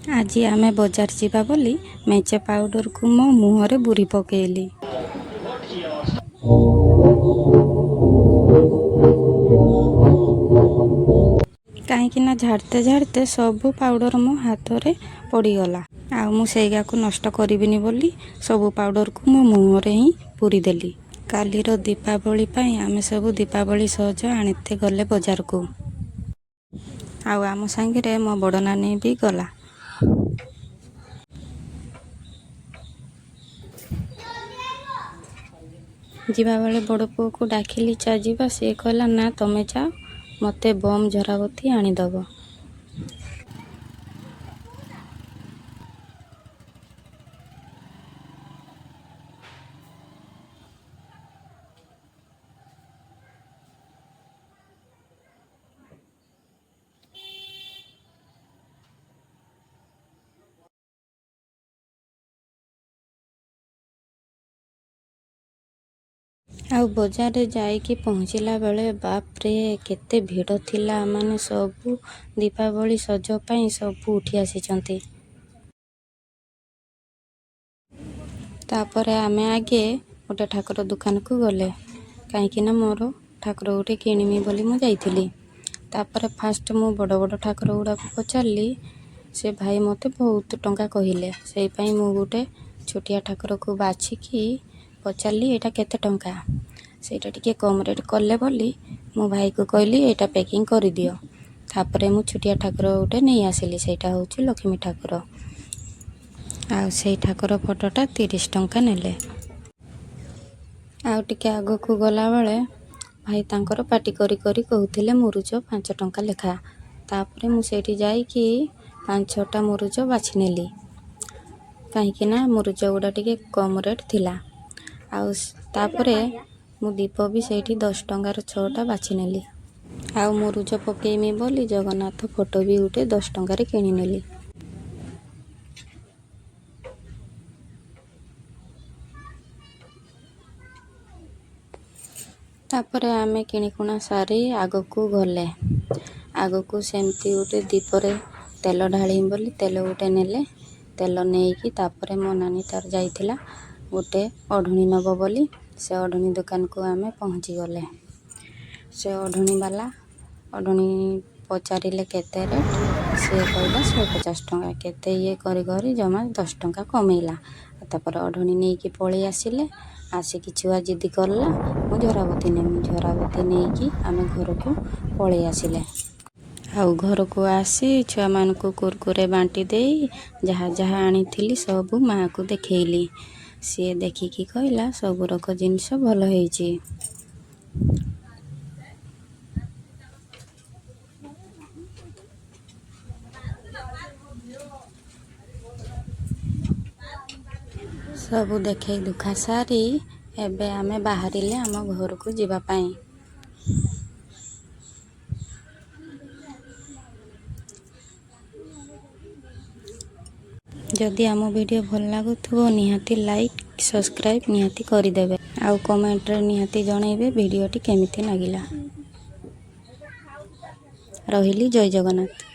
आज आमे बजार जीवा बोली मेचे पाउडर को मो मुहरे बुरी पकेली। कहीं झाड़ते झाड़ते सबू पाउडर मो हाथ रे पड़गला। आ मुझा को नष्ट करिबिनी बोली सबू पाउडर को मो मुहरे ही पूरी देली। कालीर दीपावली पाई आमे सबू दीपावली सज आनीते गले बजार को। आम सांगे मो बड़ नानी भी गला। जीवा बेले बड़ पुओ को डाकिली चा जीवा, सी कहला ना तमे जाओ मते बम झराबती आनीदब। आउ बजार रे जाइकी पहुँचला बेले बाप रे केते भिड़ थिला। माने सबू दीपावली सज पाई सबू उठी आसीचंती। तापरे आमे आगे गोटे ठाकुर दुकान को गले कहीं ना मोर ठाकुर गोटे किणीमी बोली मु जाइथिली। तापरे फास्ट मु बड़ बड़ ठाकुर गुड़ा को पचारली। से भाई मते बहुत टंका कहिले, से पाई मु गोटे छोटिया ठाकुर को बाछिकी पचारली एटा केते टंका। सेटा टिके कम रेट कले बोली मो भाई को कहली एटा पैकिंग कर दियो। तापरे मु छोटिया ठाकुर गोटे नहीं आसिली, सेटा होची लक्ष्मी ठाकुर। आ से ठाकुर फोटोटा 30 टंका नेले। आ टिके आगो को गला बेले भाई तांकर पार्टी करी करी कहूथिले मुरुज 5 टंका लेखा। तापरे मु सेठी जाई कि 5-6टा मुरुज बाछि नेली, कहीं ना मुरुज गुड़ा टिके कम रेट थिला। आउ तापरे मु दीप भी सेठी 10 टंकार 6टा बाछि नेली। आउ मुरुज पकेइमी बोली जगन्नाथ फोटो भी उठे 10 टंकार किणी नेली। तापरे आमे किणीकुणा सारी आगो को गले। आगो को सेमती उठे दीपरे तेल ढाली बोली तेल उठे नेले। तेल नेकी तापरे मो नानी तार जाइथिला गोटे अढुणी नब बोली से अढुणी दुकान को आमे पहुँची गले। से अढुणी वाला अढुणी पचारिले केते रेट, से कहला 150 टंका। केते ये करी करी जमा 10 टंका कमेला। तापर अढुणी नेकी पळी आसिले। आसिकी छुआ जिद्दी करला मु झराबती नेमी। झराबती नेकी आमे घर को पळी आसिले। आउ घर को आसी छुआ मान को कुरकुरे बांटी देई जहा जहा आनी थिली सबू माँ को देखेली। सी देखिकी कहला सबू रक जिनिस भल हेची। सबू देखे दुखा सारी एबे आमे बाहरिले आम घर को जीवा पाई। जदि आम वीडियो भल लागुथबो निहाती लाइक सब्सक्राइब निहाती करिदेबे। आउ कमेंट रे निहाती जणैबे वीडियोटी केमिति लागिला। रहिली जय जगन्नाथ।